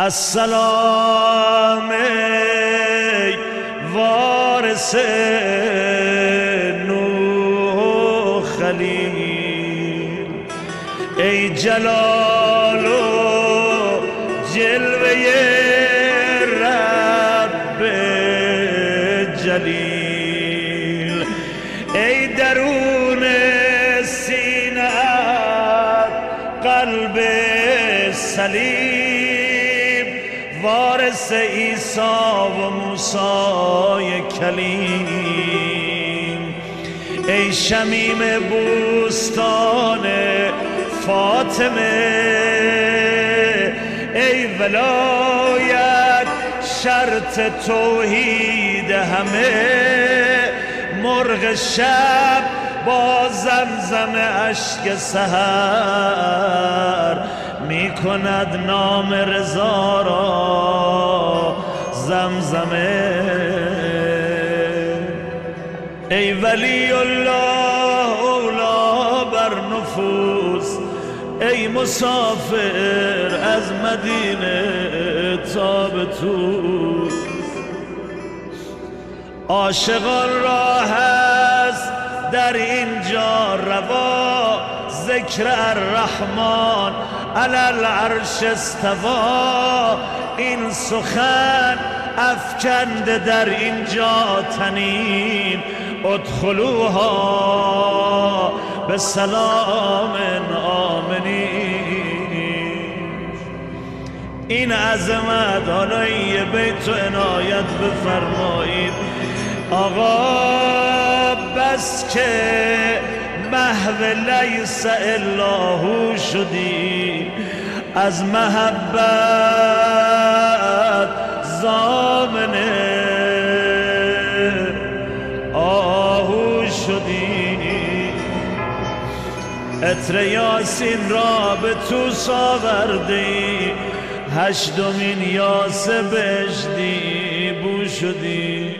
السلام ای وارث نوح خلیل، ای جلال و جلوه رب جلیل، ای درون سینه قلب سلیم، وارث عیسی و موسی کلیم، ای شمیم بوستان فاطمه، ای ولایت شرط توحید همه، مرغ شب با زمزم اشک سحر می کند نام رضا را زمزمه، ای ولی الله اولا بر نفوس، ای مسافر از مدینه تا به طوس، عاشقان را هست در اینجا روا، ذکر الرحمن علی العرش استوا، این سخن افکنده در اینجا تنین، ادخلوها به سلام آمنین. این عظمت حالا یه بیت و عنایت بفرمایید آقا، بس که محو لیس الا هو شدی، از محبت ضامن آهو شدی، عطر یاسین را به توس آوردی، هشتمین یاس بهشتی بو شدی.